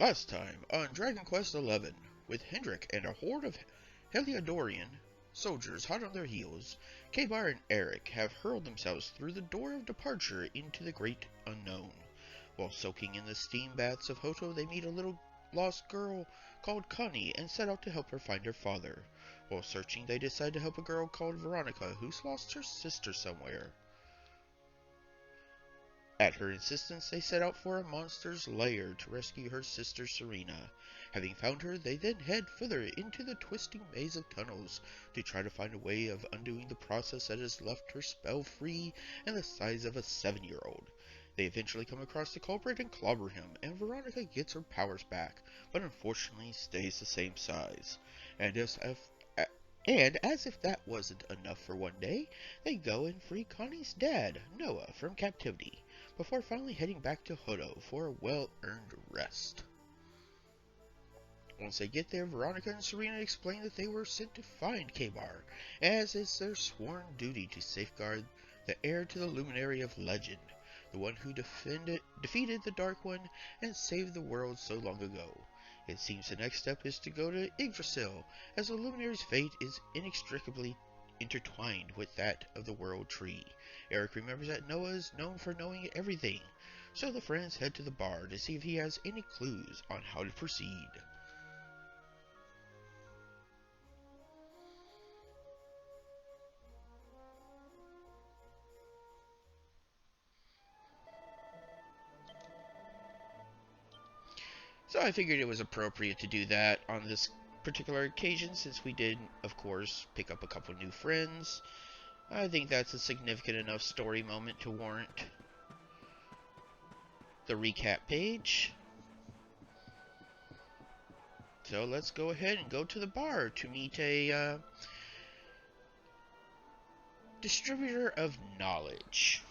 Last time on Dragon Quest XI, with Hendrik and a horde of Heliodorian soldiers hot on their heels, Kabar and Eric have hurled themselves through the door of departure into the great unknown. While soaking in the steam baths of Hotto, they meet a little lost girl called Connie and set out to help her find her father. While searching, they decide to help a girl called Veronica who's lost her sister somewhere. At her insistence, they set out for a monster's lair to rescue her sister Serena. Having found her, they then head further into the twisting maze of tunnels to try to find a way of undoing the process that has left her spell-free and the size of a 7-year-old. They eventually come across the culprit and clobber him, and Veronica gets her powers back, but unfortunately stays the same size. And as if that wasn't enough for one day, they go and free Connie's dad, Noah, from captivity, before finally heading back to Hotto for a well-earned rest. Once they get there, Veronica and Serena explain that they were sent to find Kabar, as it's their sworn duty to safeguard the heir to the luminary of legend, the one who defeated the Dark One and saved the world so long ago. It seems the next step is to go to Yggdrasil, as the Luminary's fate is inextricably intertwined with that of the World Tree. Eric remembers that Noah is known for knowing everything, so the friends head to the bar to see if he has any clues on how to proceed. So I figured it was appropriate to do that on this particular occasion, since we did, of course, pick up a couple new friends. I think that's a significant enough story moment to warrant the recap page. So let's go ahead and go to the bar to meet a distributor of knowledge.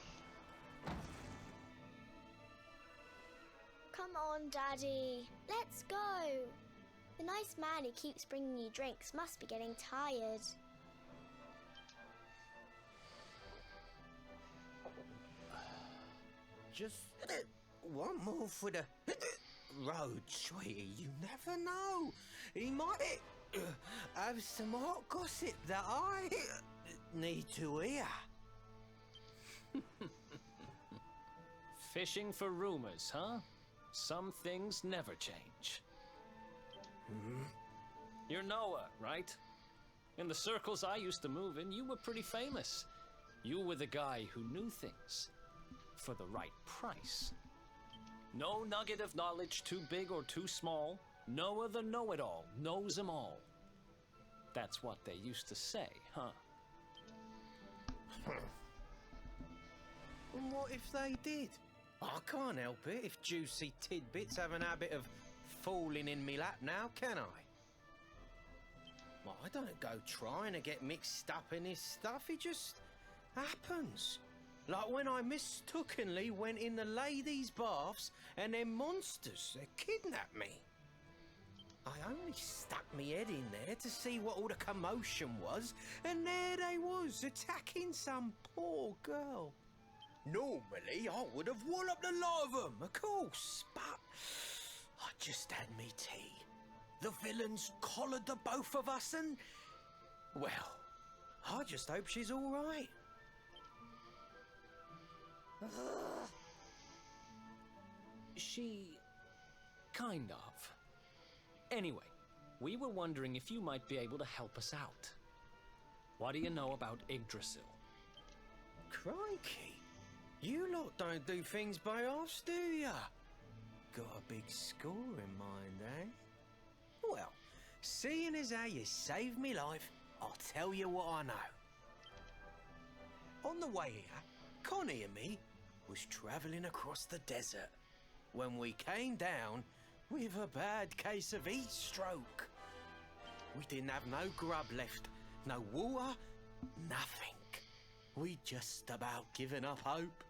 Come on, Daddy. Let's go. The nice man who keeps bringing you drinks must be getting tired. Just one more for the road, sweetie. You never know. He might have some hot gossip that I need to hear. Fishing for rumors, huh? Some things never change. You're Noah, right? In the circles I used to move in, you were pretty famous. You were the guy who knew things for the right price. No nugget of knowledge too big or too small. Noah the know-it-all knows them all. That's what they used to say, huh? And what if they did? I can't help it if juicy tidbits have an habit of falling in me lap now, can I? Well, I don't go trying to get mixed up in this stuff, it just happens. Like when I mistakenly went in the ladies' baths and them monsters, they kidnapped me. I only stuck me head in there to see what all the commotion was, and there they was, attacking some poor girl. Normally, I would have walloped the lot of them, of course, but I just had me tea. The villains collared the both of us and, well, I just hope she's all right. She... kind of. Anyway, we were wondering if you might be able to help us out. What do you know about Yggdrasil? Crikey. You lot don't do things by halves, do ya? Got a big score in mind, eh? Well, seeing as how you saved me life, I'll tell you what I know. On the way here, Connie and me was travelling across the desert when we came down with a bad case of heat stroke. We didn't have no grub left, no water, nothing. We'd just about given up hope.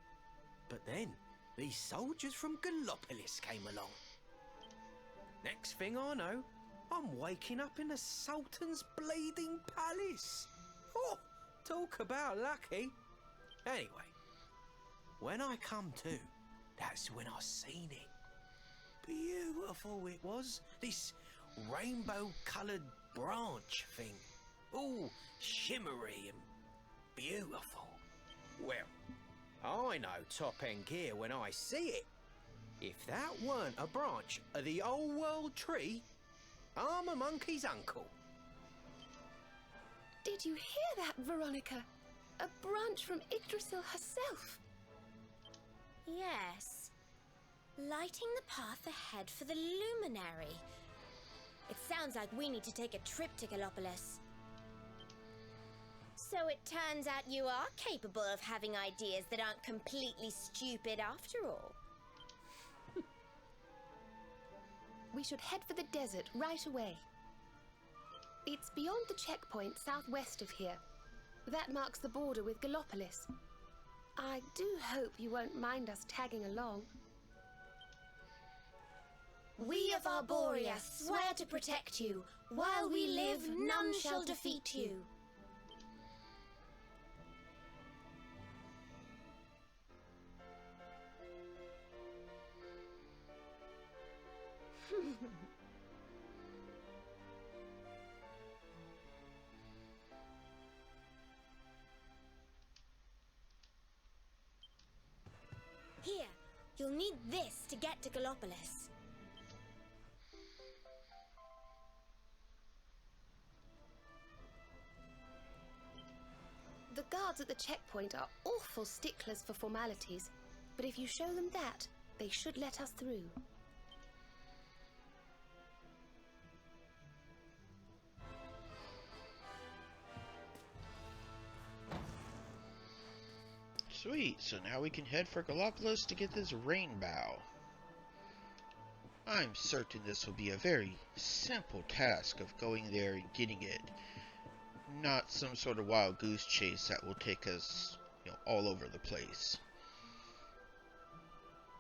But then, these soldiers from Gallopolis came along. Next thing I know, I'm waking up in the Sultan's bleeding palace. Oh, talk about lucky. Anyway, when I come to, that's when I seen it. beautiful it was. This rainbow-coloured branch thing. All shimmery and beautiful. Well, I know top-end gear when I see it. If that weren't a branch of the old world tree, I'm a monkey's uncle. Did you hear that, Veronica? A branch from Yggdrasil herself. Yes. Lighting the path ahead for the luminary. It sounds like we need to take a trip to Gallopolis. So it turns out you are capable of having ideas that aren't completely stupid after all. We should head for the desert right away. It's beyond the checkpoint southwest of here. That marks the border with Gallopolis. I do hope you won't mind us tagging along. We of Arborea swear to protect you. While we live, none shall defeat you. Here, you'll need this to get to Gallopolis. The guards at the checkpoint are awful sticklers for formalities, but if you show them that, they should let us through. Sweet, so now we can head for Gallopolis to get this rainbow. I'm certain this will be a very simple task of going there and getting it. Not some sort of wild goose chase that will take us, all over the place.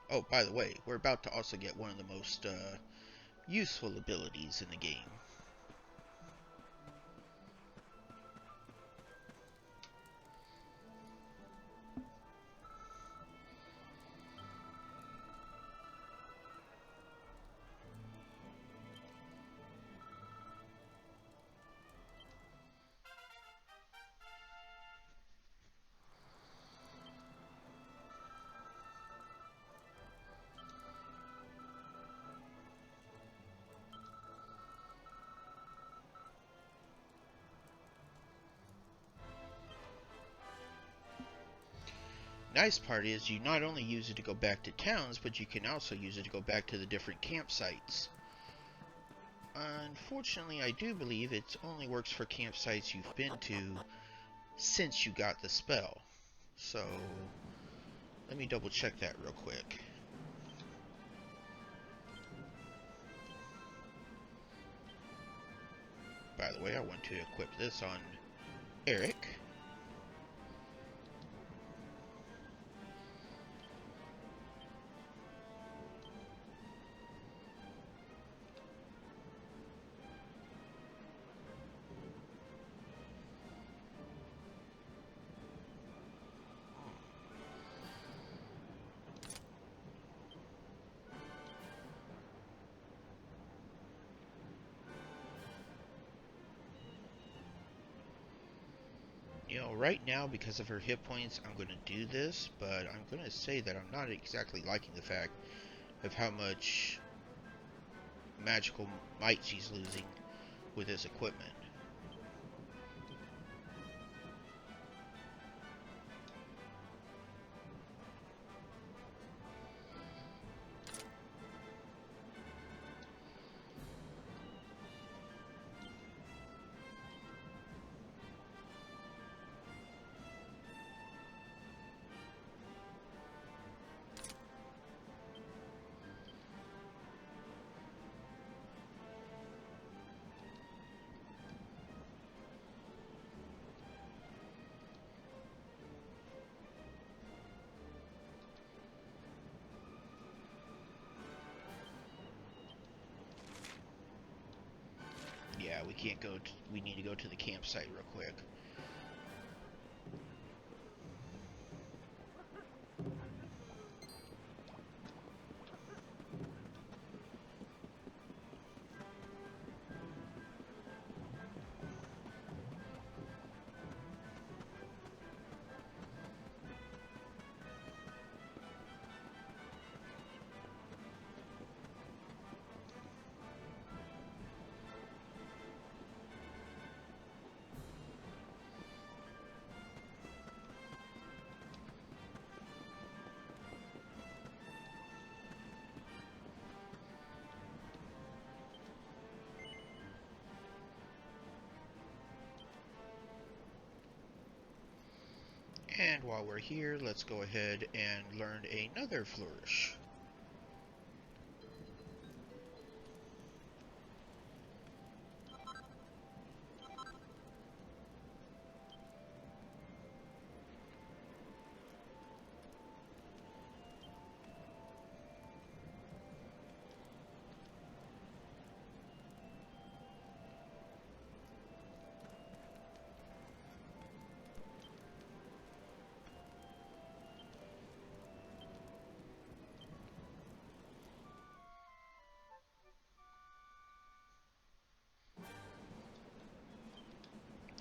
Oh, by the way, we're about to also get one of the most useful abilities in the game. Nice part is you not only use it to go back to towns, but you can also use it to go back to the different campsites. Unfortunately, I do believe it only works for campsites you've been to since you got the spell. So, let me double check that real quick. By the way, I want to equip this on Eric. Right now, because of her hit points, I'm going to do this, but I'm going to say that I'm not exactly liking the fact of how much magical might she's losing with this equipment. Yeah, we can't go to, we need to go to the campsite real quick. And while we're here, let's go ahead and learn another flourish.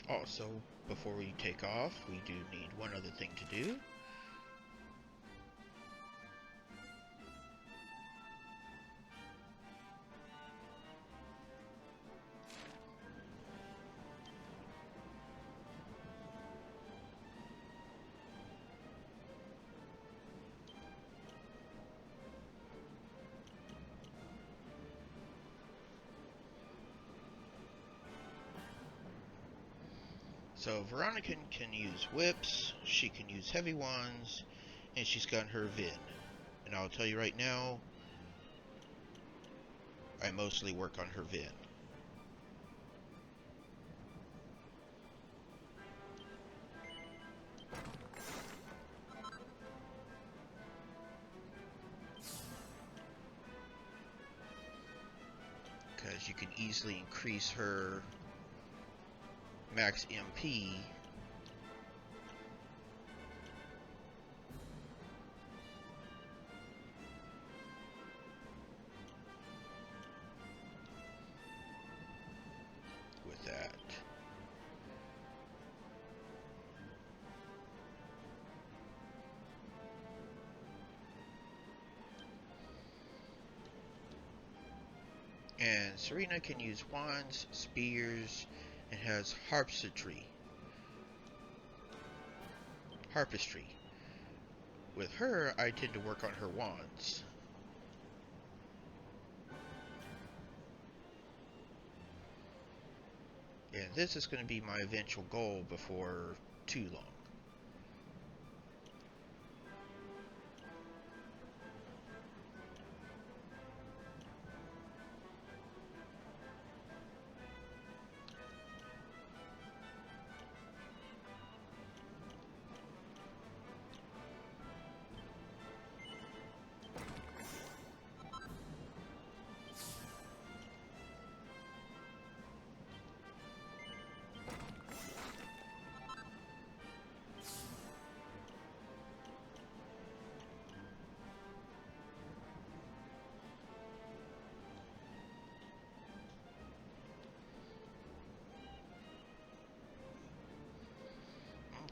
Also, before we take off, we do need one other thing to do. So Veronica can use whips, she can use heavy ones, and she's got her Vin. And I'll tell you right now, I mostly work on her Vin. Because you can easily increase her max MP with that. And Serena can use wands, spears, and has harpistry. With her, I tend to work on her wands. And this is going to be my eventual goal before too long.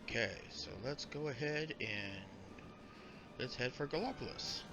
Okay, so let's go ahead and let's head for Gallopolis.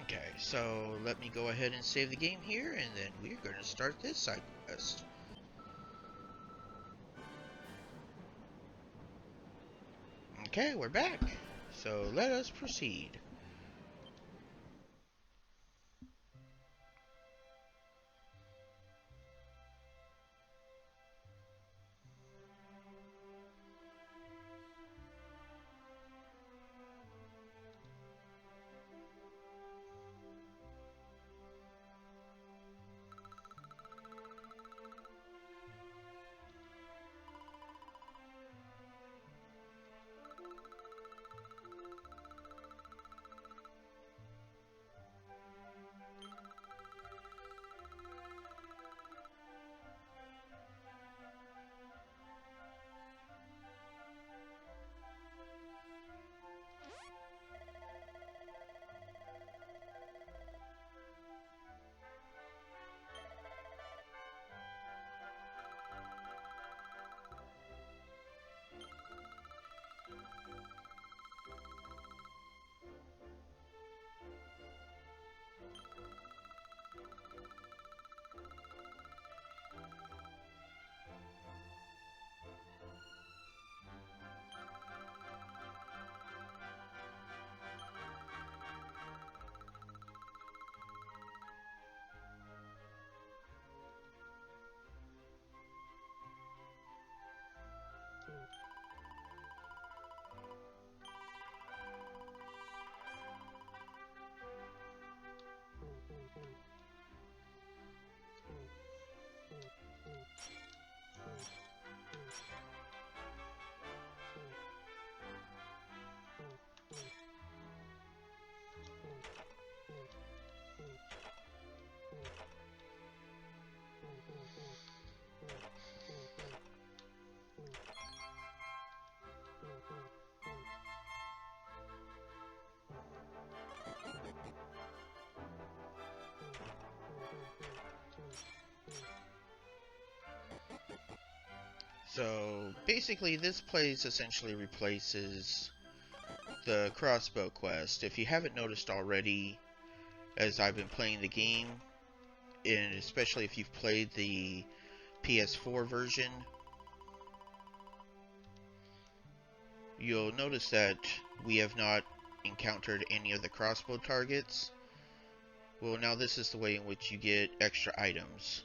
Okay, so let me go ahead and save the game here, and then we're going to start this side quest. Okay, we're back. So let us proceed. So basically this place essentially replaces the crossbow quest. If you haven't noticed already, as I've been playing the game, and especially if you've played the PS4 version, you'll notice that we have not encountered any of the crossbow targets. Well, now this is the way in which you get extra items.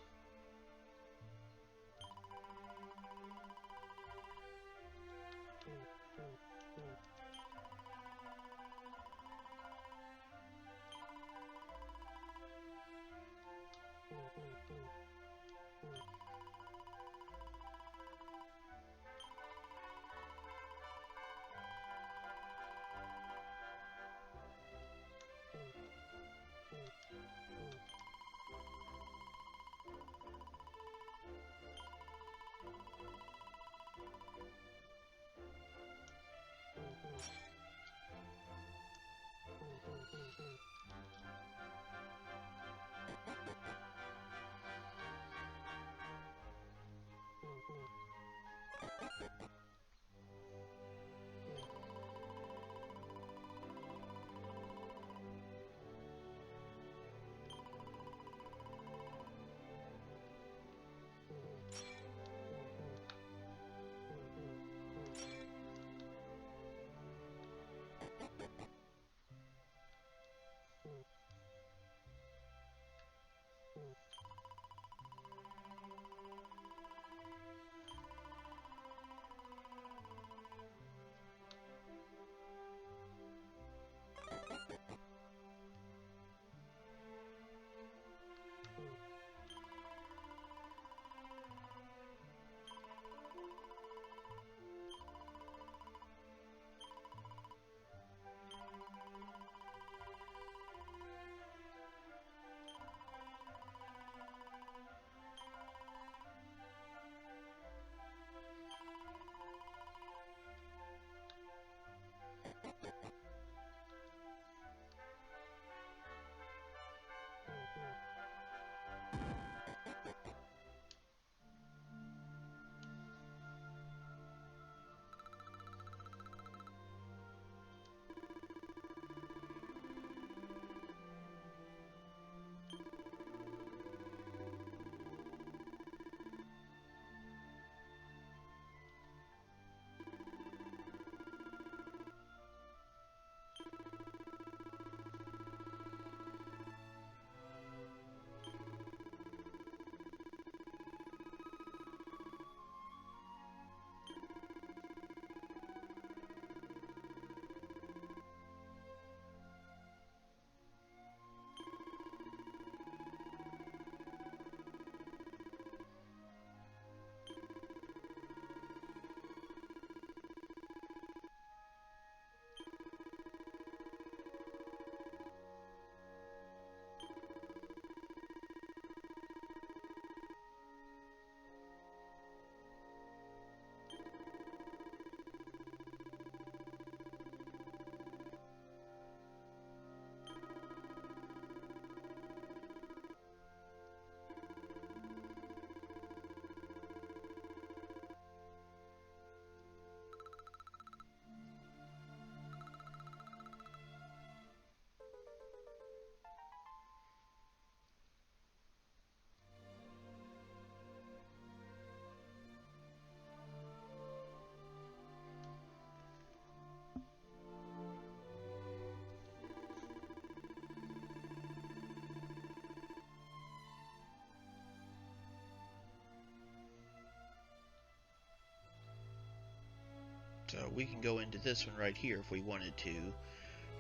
So we can go into this one right here if we wanted to.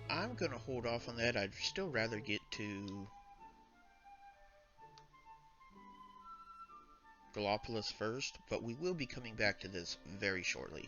I'm gonna hold off on that. I'd still rather get to Gallopolis first, but we will be coming back to this very shortly.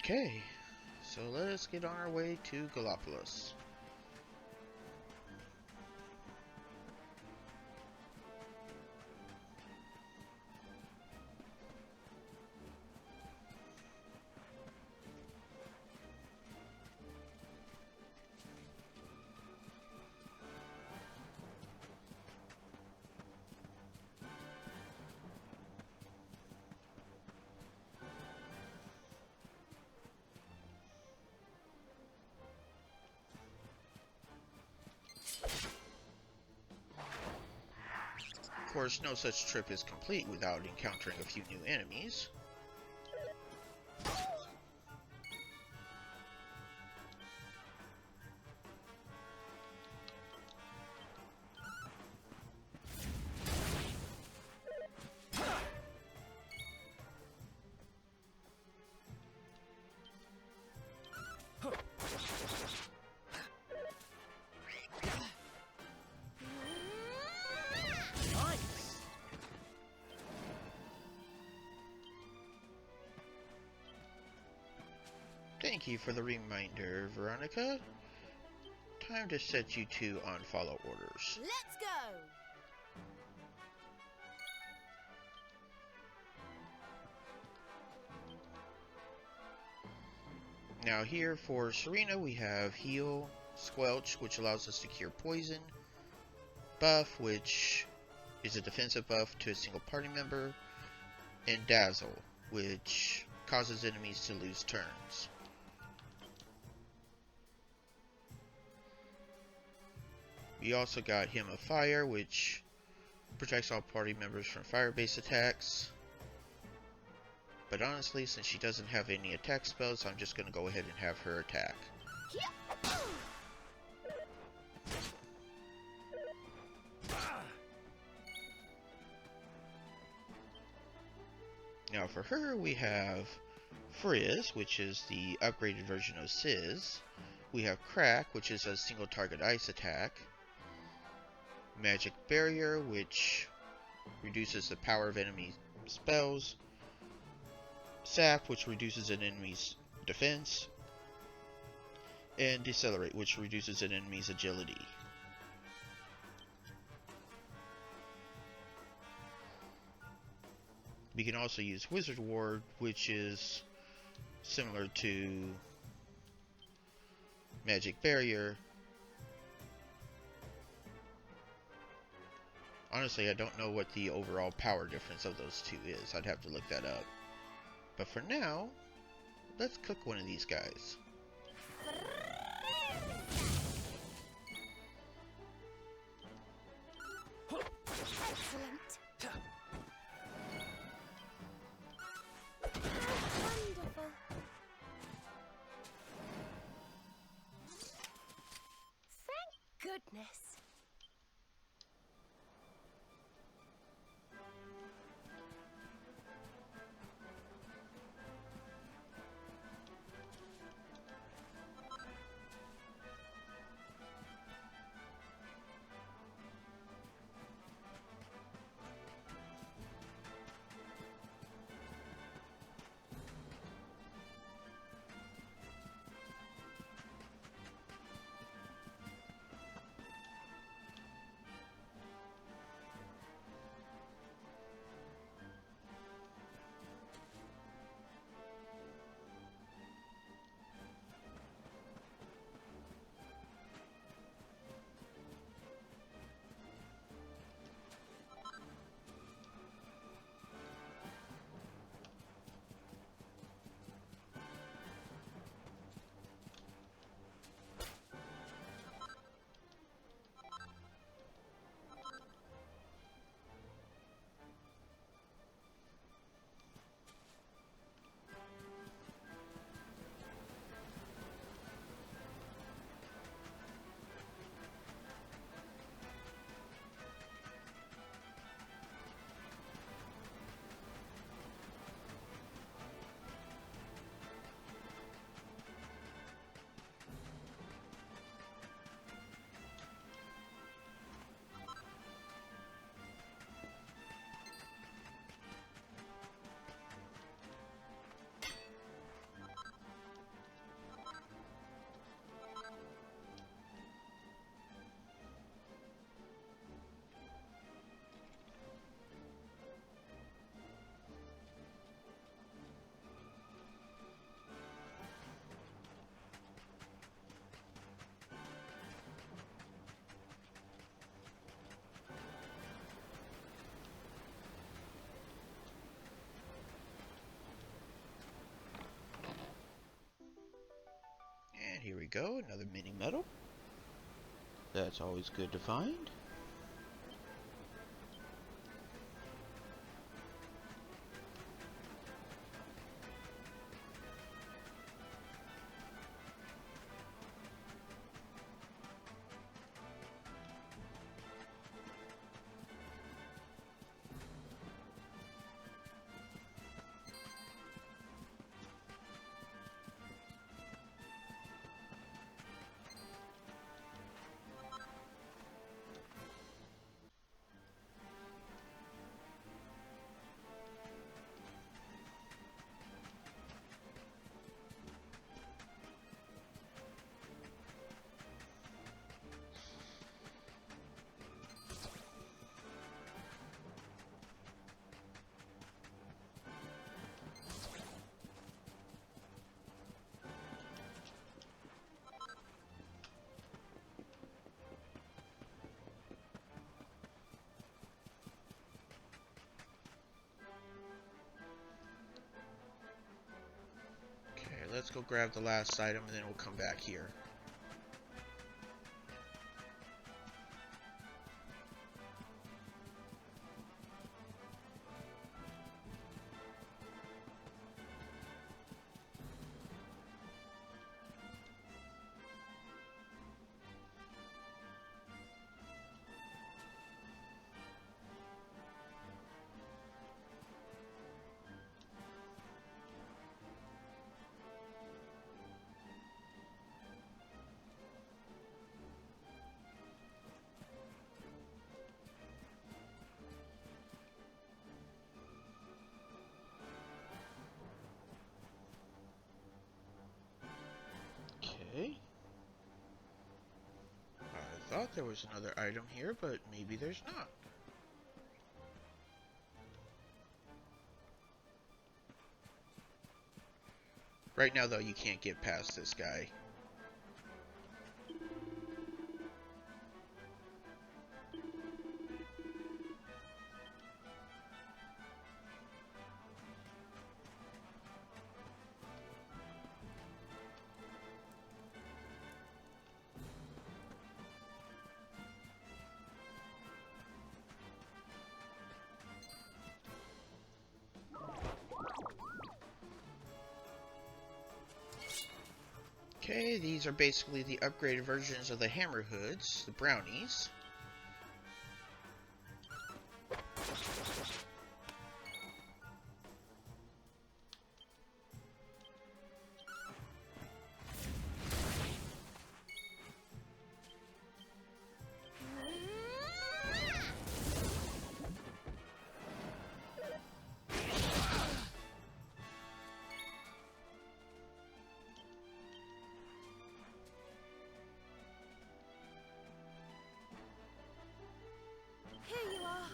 Okay, so let us get on our way to Gallopolis. Of course, no such trip is complete without encountering a few new enemies. Thank you for the reminder, Veronica. Time to set you two on follow orders. Let's go! Now here for Serena we have Heal, Squelch, which allows us to cure poison, Buff, which is a defensive buff to a single party member, and Dazzle, which causes enemies to lose turns. We also got Hymn of Fire, which protects all party members from fire-based attacks. But honestly, since she doesn't have any attack spells, I'm just going to go ahead and have her attack. Now for her, we have Frizz, which is the upgraded version of Sizz. We have Crack, which is a single target ice attack. Magic Barrier, which reduces the power of enemy spells. Sap, which reduces an enemy's defense. And Decelerate, which reduces an enemy's agility. We can also use Wizard Ward, which is similar to Magic Barrier. Honestly, I don't know what the overall power difference of those two is. I'd have to look that up. But for now, let's cook one of these guys. And here we go, another mini medal. That's always good to find. Let's go grab the last item and then we'll come back here. Okay. I thought there was another item here, but maybe there's not. Right now, though, you can't get past this guy. Okay, these are basically the upgraded versions of the hammer hoods, the brownies. Here you are.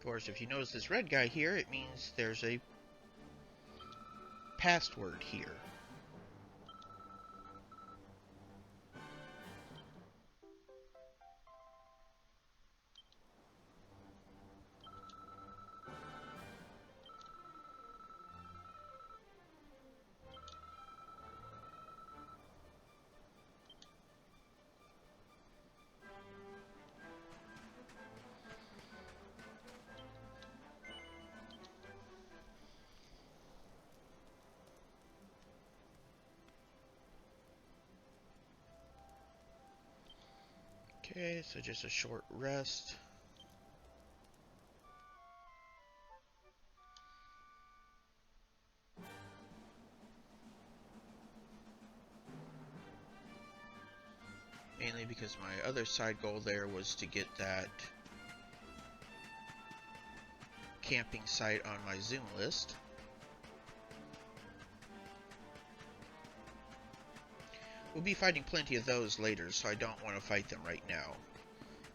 Of course, if you notice this red guy here, it means there's a password here. Okay, so just a short rest. Mainly because my other side goal there was to get that camping site on my Zoom list. We'll be fighting plenty of those later, so I don't want to fight them right now.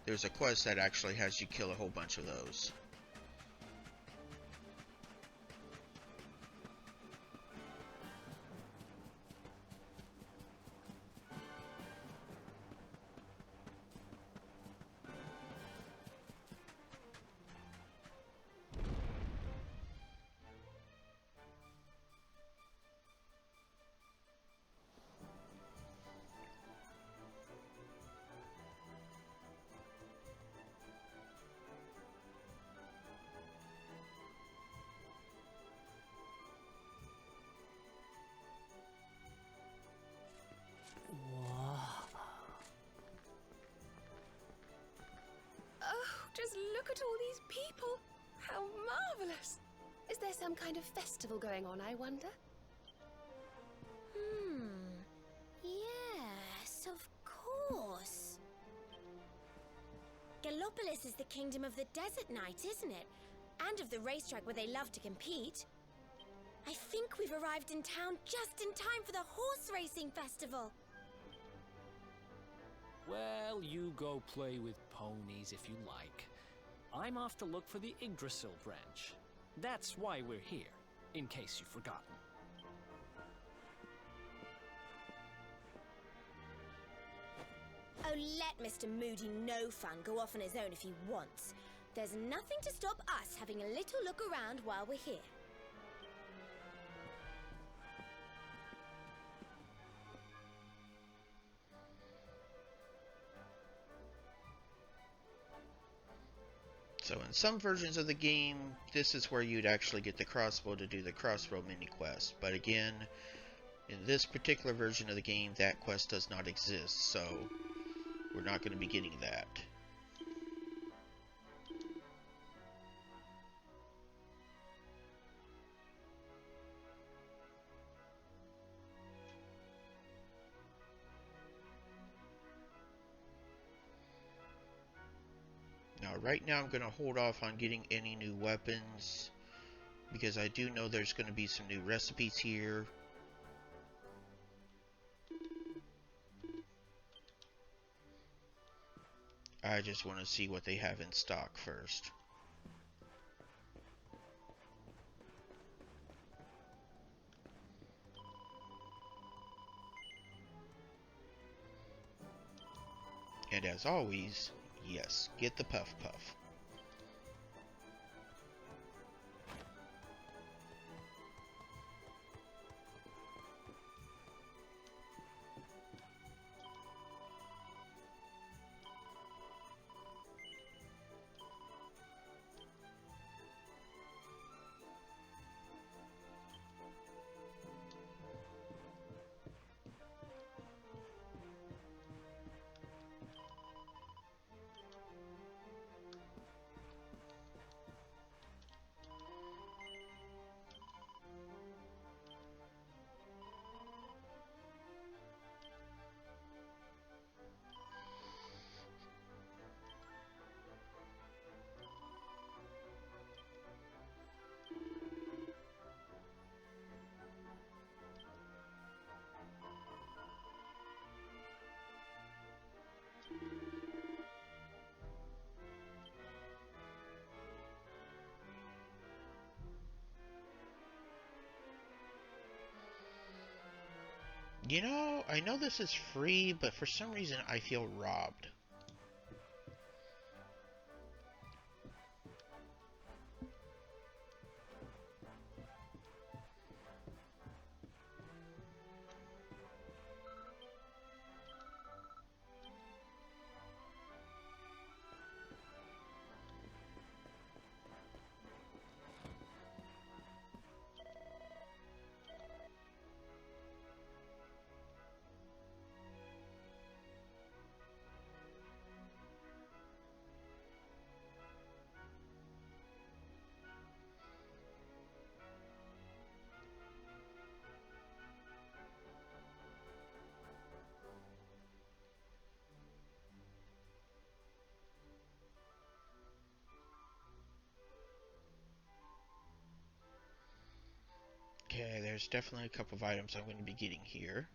There's a quest that actually has you kill a whole bunch of those. Just look at all these people! How marvelous! Is there some kind of festival going on, I wonder? Yes, of course. Gallopolis is the kingdom of the desert knight, isn't it? And of the racetrack where they love to compete. I think we've arrived in town just in time for the horse racing festival. Well, you go play with ponies if you like. I'm off to look for the Yggdrasil branch. That's why we're here, in case you've forgotten. Oh, let Mr. Moody No Fun go off on his own if he wants. There's nothing to stop us having a little look around while we're here. So in some versions of the game, this is where you'd actually get the crossbow to do the crossbow mini quest. But again, in this particular version of the game, that quest does not exist, so we're not going to be getting that. Now, right now I'm going to hold off on getting any new weapons, because I do know there's going to be some new recipes here. I just want to see what they have in stock first. And as always, yes, get the Puff Puff. You know, I know this is free, but for some reason I feel robbed. there's definitely a couple of items I'm going to be getting here.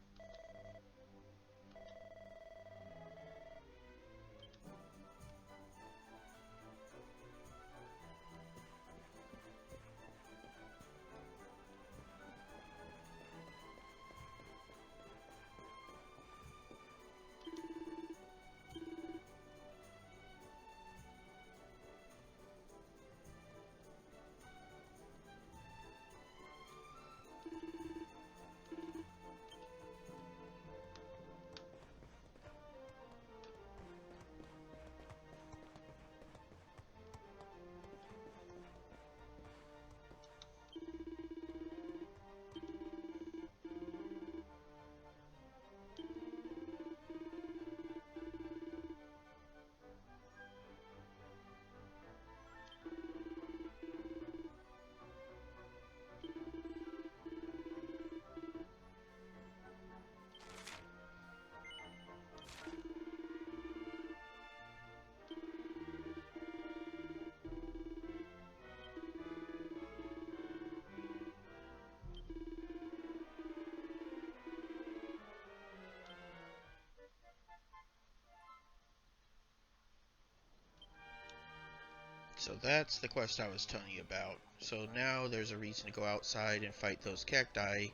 So that's the quest I was telling you about. So now there's a reason to go outside and fight those cacti,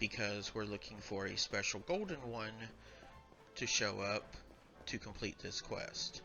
because we're looking for a special golden one to show up to complete this quest.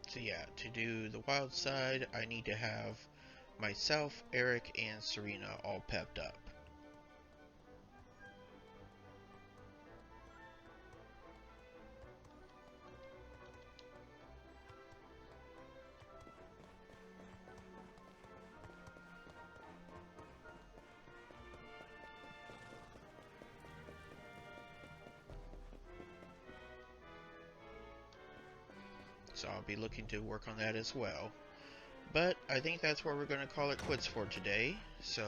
So yeah, to do the wild side, I need to have myself, Eric, and Serena all pepped up. So I'll be looking to work on that as well. But I think that's where we're going to call it quits for today. So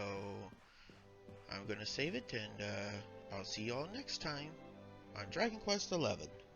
I'm going to save it, and I'll see y'all next time on Dragon Quest XI.